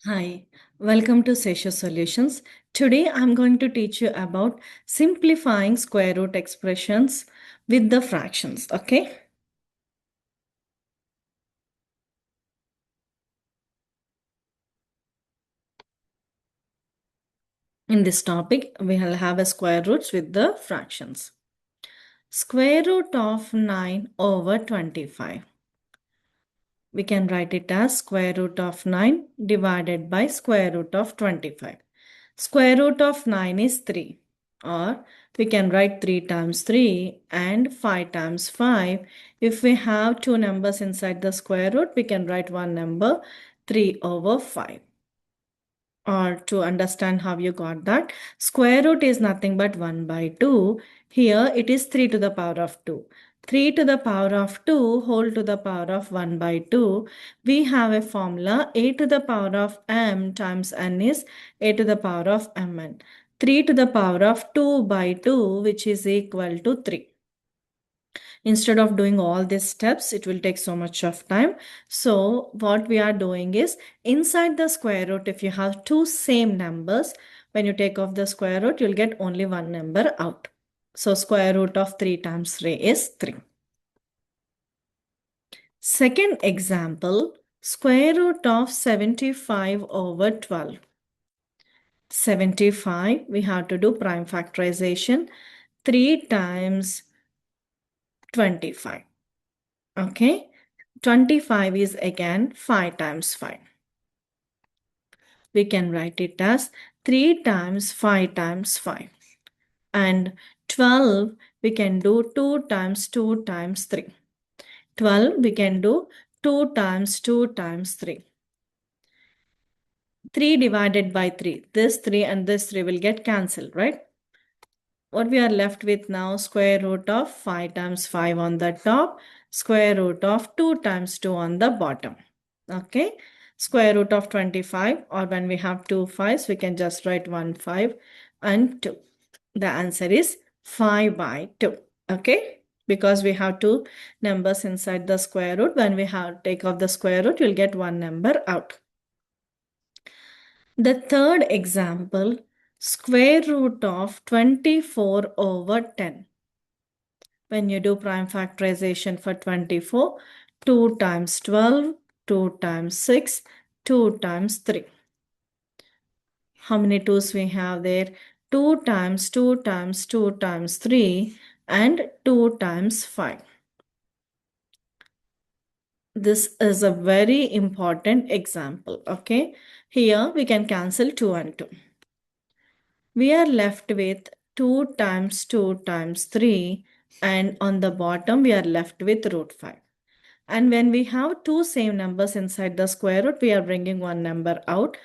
Hi, welcome to Seshu Solutions. Today I'm going to teach you about simplifying square root expressions with the fractions, okay? In this topic, we will have a square roots with the fractions. Square root of 9 over 25. We can write it as square root of 9 divided by square root of 25. Square root of 9 is 3. Or we can write 3 times 3 and 5 times 5. If we have two numbers inside the square root, we can write one number 3 over 5. Or to understand how you got that, square root is nothing but 1 by 2. Here it is 3 to the power of 2. 3 to the power of 2 whole to the power of 1 by 2. We have a formula a to the power of m times n is a to the power of mn. 3 to the power of 2 by 2 which is equal to 3. Instead of doing all these steps, it will take so much of time. So what we are doing is inside the square root, if you have two same numbers, when you take off the square root, you'll get only one number out. So square root of 3 times 3 is 3. Second example, square root of 75 over 12. 75, we have to do prime factorization. 3 times 25. Okay. 25 is again 5 times 5. We can write it as 3 times 5 times 5. And 12 we can do 2 times 2 times 3. 12 we can do 2 times 2 times 3. 3 divided by 3. This 3 and this 3 will get cancelled, right? What we are left with now, square root of 5 times 5 on the top, square root of 2 times 2 on the bottom. Okay, square root of 25, or when we have two 5s, we can just write 1 5 and 2. The answer is 5 by 2. Okay, because we have two numbers inside the square root. When we have take off the square root, you'll get one number out. The third example, square root of 24 over 10. When you do prime factorization for 24, 2 times 12, 2 times 6, 2 times 3. How many 2's we have there? 2 times 2 times 2 times 3 and 2 times 5. This is a very important example. Okay, here we can cancel 2 and 2. We are left with 2 times 2 times 3, and on the bottom we are left with root 5. And when we have two same numbers inside the square root, we are bringing one number out.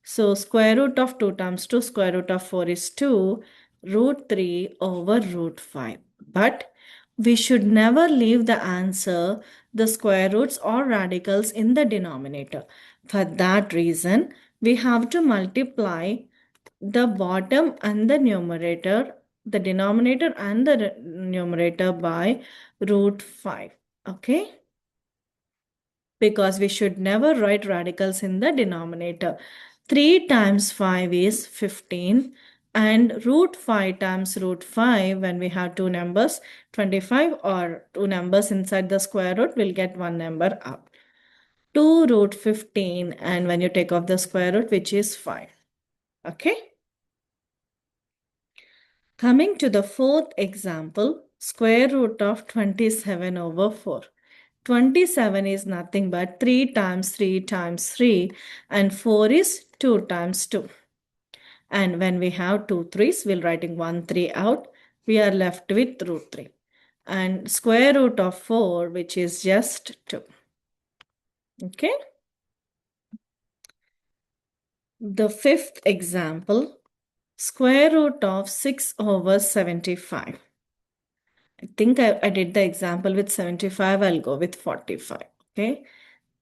So square root of 2 times 2, square root of 4 is 2, root 3 over root 5. But we should never leave the answer, the square roots or radicals in the denominator. For that reason, we have to multiply the bottom and the numerator, the denominator and the numerator by root 5. Okay? Because we should never write radicals in the denominator. 3 times 5 is 15 and root 5 times root 5, when we have two numbers 25 or two numbers inside the square root, we'll get one number out. 2 root 15, and when you take off the square root, which is 5. Okay. Coming to the fourth example, square root of 27 over 4. 27 is nothing but 3 times 3 times 3 and 4 is 2 times 2. And when we have two 3's, we'll writing 1 3 out. We are left with root 3. And square root of 4, which is just 2. Okay. The fifth example, square root of 6 over 75. I think I did the example with 75. I'll go with 45. Okay.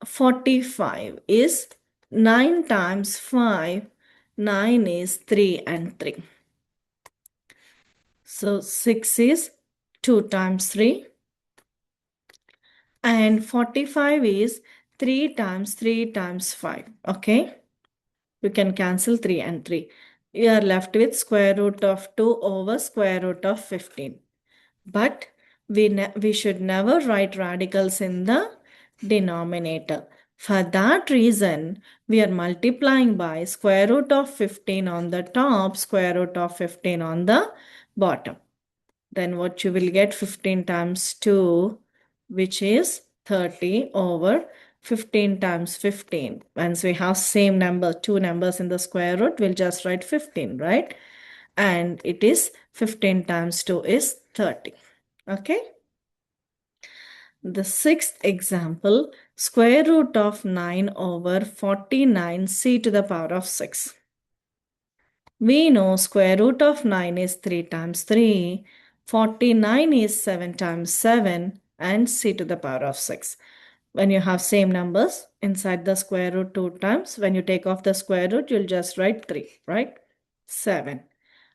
45 is 9 times 5. 9 is 3 and 3. So 6 is 2 times 3. And 45 is 3 times 3 times 5. Okay. You can cancel 3 and 3. You are left with square root of 2 over square root of 15. But we should never write radicals in the denominator. For that reason, we are multiplying by square root of 15 on the top, square root of 15 on the bottom. Then what you will get 15 times 2, which is 30 over 15 times 15. Once we have same number, two numbers in the square root, we'll just write 15, right? And it is 15 times 2 is 30. Okay. The sixth example, square root of 9 over 49 c to the power of 6. We know square root of 9 is 3 times 3, 49 is 7 times 7, and c to the power of 6. When you have same numbers inside the square root 2 times, when you take off the square root, you'll just write 3, right? 7.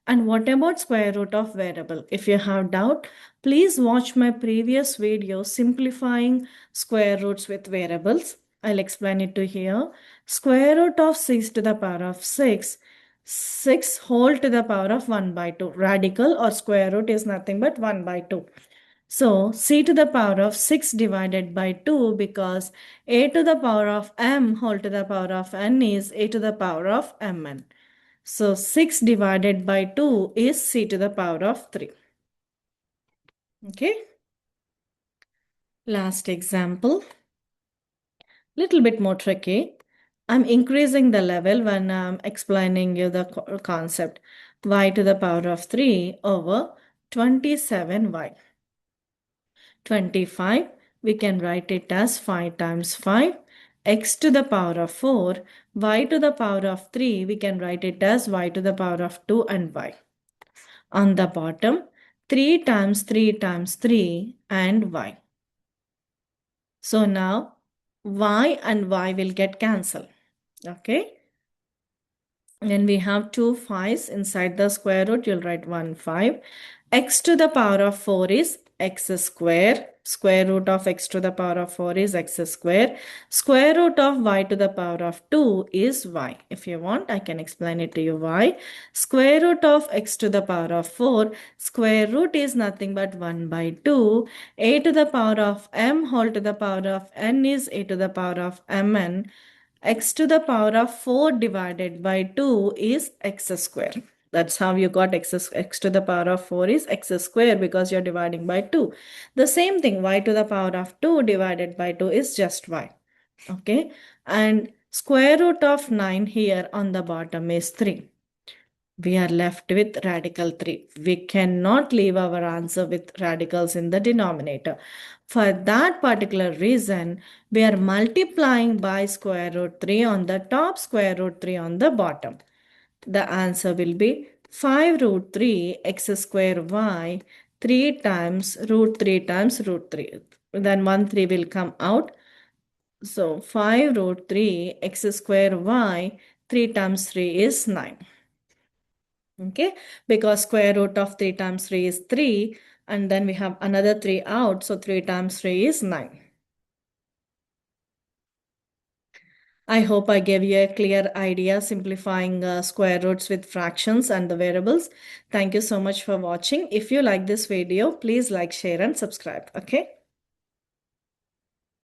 And what about square root of variable? If you have doubt, please watch my previous video simplifying square roots with variables. I'll explain it to here. Square root of 6 to the power of 6, 6 whole to the power of 1 by 2. Radical or square root is nothing but 1 by 2. So c to the power of 6 divided by 2, because a to the power of m whole to the power of n is a to the power of mn. So 6 divided by 2 is c to the power of 3. Okay. Last example. Little bit more tricky. I'm increasing the level when I'm explaining you the concept. Y to the power of 3 over 27y. 25, we can write it as 5 times 5. X to the power of 4, y to the power of 3, we can write it as y to the power of 2 and y. On the bottom, 3 times 3 times 3 and y. So now y and y will get cancelled. Okay. Then we have two 5's inside the square root. You'll write 1 5. X to the power of 4 is x square. Square root of x to the power of 4 is x square. Square root of y to the power of 2 is y. If you want, I can explain it to you why. Square root of x to the power of 4. Square root is nothing but 1 by 2. A to the power of m whole to the power of n is a to the power of mn. X to the power of 4 divided by 2 is x square. That's how you got x to the power of 4 is x square, because you're dividing by 2. The same thing, y to the power of 2 divided by 2 is just y. Okay. And square root of 9 here on the bottom is 3. We are left with radical 3. We cannot leave our answer with radicals in the denominator. For that particular reason, we are multiplying by square root 3 on the top, square root 3 on the bottom. The answer will be 5 root 3 x square y 3 times root 3 times root 3. Then 1 3 will come out. So 5 root 3 x square y 3 times 3 is 9. Okay, because square root of 3 times 3 is 3, and then we have another 3 out, so 3 times 3 is 9. I hope I gave you a clear idea simplifying square roots with fractions and the variables. Thank you so much for watching. If you like this video, please like, share and subscribe. Okay.